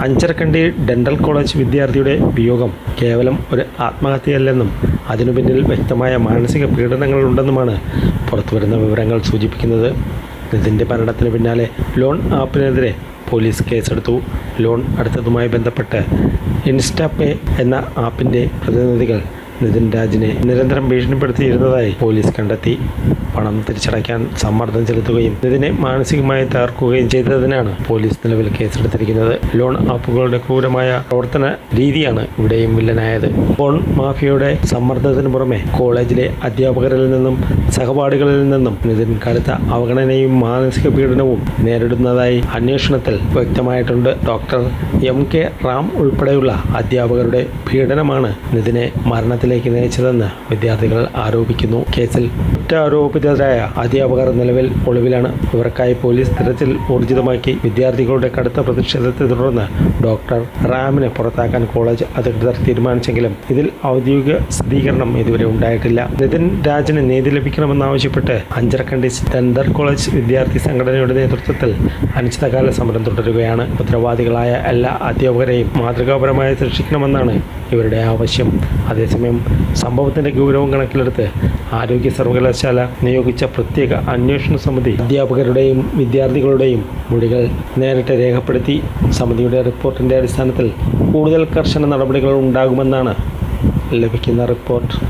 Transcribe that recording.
Anjarakandy dental college വിദ്യാർത്ഥിയുടെ വിയോഗം കേവലം ഒരു ആത്മഹത്യയല്ലെന്നും അതിനു പിന്നിൽ വ്യക്തമായ മാനസിക പീഡനങ്ങളുണ്ടെന്നുമാണ് പുറത്തുവരുന്ന വിവരങ്ങൾ സൂചിപ്പിക്കുന്നത്. നിതിൻ്റെ മരണത്തിന് പിന്നാലെ ലോൺ ആപ്പിനെതിരെ പോലീസ് കേസെടുത്തു. ലോൺ അടുത്തതുമായി ബന്ധപ്പെട്ട് ഇൻസ്റ്റാപേ എന്ന ആപ്പിൻ്റെ പ്രതിനിധികൾ നിതിൻ രാജിനെ നിരന്തരം ഭീഷണിപ്പെടുത്തിയിരുന്നതായി പോലീസ് കണ്ടെത്തി. പണം തിരിച്ചടയ്ക്കാൻ സമ്മർദ്ദം ചെലുത്തുകയും നിതിനെ മാനസികമായി തകർക്കുകയും ചെയ്തതിനാണ് പോലീസ് നിലവിൽ കേസെടുത്തിരിക്കുന്നത്. ലോൺ ആപ്പുകളുടെ ക്രൂരമായ പ്രവർത്തന രീതിയാണ് ഇവിടെയും വില്ലനായത്. ലോൺ മാഫിയയുടെ സമ്മർദ്ദത്തിന് പുറമെ കോളേജിലെ അധ്യാപകരിൽ നിന്നും സഹപാഠികളിൽ നിന്നും നിതിൻ കടുത്ത അവഗണനയും മാനസിക പീഡനവും നേരിടുന്നതായി അന്വേഷണത്തിൽ വ്യക്തമായിട്ടുണ്ട്. ഡോക്ടർ MK റാം ഉൾപ്പെടെയുള്ള അധ്യാപകരുടെ പീഡനമാണ് നിതിനെ മരണത്തിലേക്ക് നയിച്ചതെന്ന് വിദ്യാർത്ഥികൾ ആരോപിക്കുന്നു. കേസിൽ കുറ്റാരോപിതരായ അധ്യാപകർ നിലവിൽ ഒളിവിലാണ്. ഇവർക്കായി പോലീസ് തിരച്ചിൽ ഊർജിതമാക്കി. വിദ്യാർത്ഥികളുടെ കടുത്ത പ്രതിഷേധത്തെ തുടർന്ന് ഡോക്ടർ റാമിനെ പുറത്താക്കാൻ കോളേജ് അധികൃതർ തീരുമാനിച്ചെങ്കിലും ഇതിൽ ഔദ്യോഗിക സ്ഥിരീകരണം ഇതുവരെ ഉണ്ടായിട്ടില്ല. നിതിൻ രാജിന് നീതി ലഭിക്കണമെന്നാവശ്യപ്പെട്ട് അഞ്ചരക്കണ്ടി ഡെന്റൽ കോളേജ് വിദ്യാർത്ഥി സംഘടനയുടെ നേതൃത്വത്തിൽ അനിശ്ചിതകാല സമരം തുടരുകയാണ്. ഉത്തരവാദികളായ എല്ലാ അധ്യാപകരെയും മാതൃകാപരമായി ശിക്ഷിക്കണമെന്നാണ് ഇവരുടെ ആവശ്യം. അതേസമയം സംഭവത്തിന്റെ ഗൗരവം കണക്കിലെടുത്ത് ആരോഗ്യ സർവകലാശാല നിയോഗിച്ച പ്രത്യേക അന്വേഷണ സമിതി അധ്യാപകരുടെയും വിദ്യാർത്ഥികളുടെയും മൊഴികൾ നേരിട്ട് രേഖപ്പെടുത്തി. സമിതിയുടെ റിപ്പോർട്ടിന്റെ അടിസ്ഥാനത്തിൽ കൂടുതൽ കർശന നടപടികൾ ഉണ്ടാകുമെന്നാണ് ലഭിക്കുന്ന റിപ്പോർട്ട്.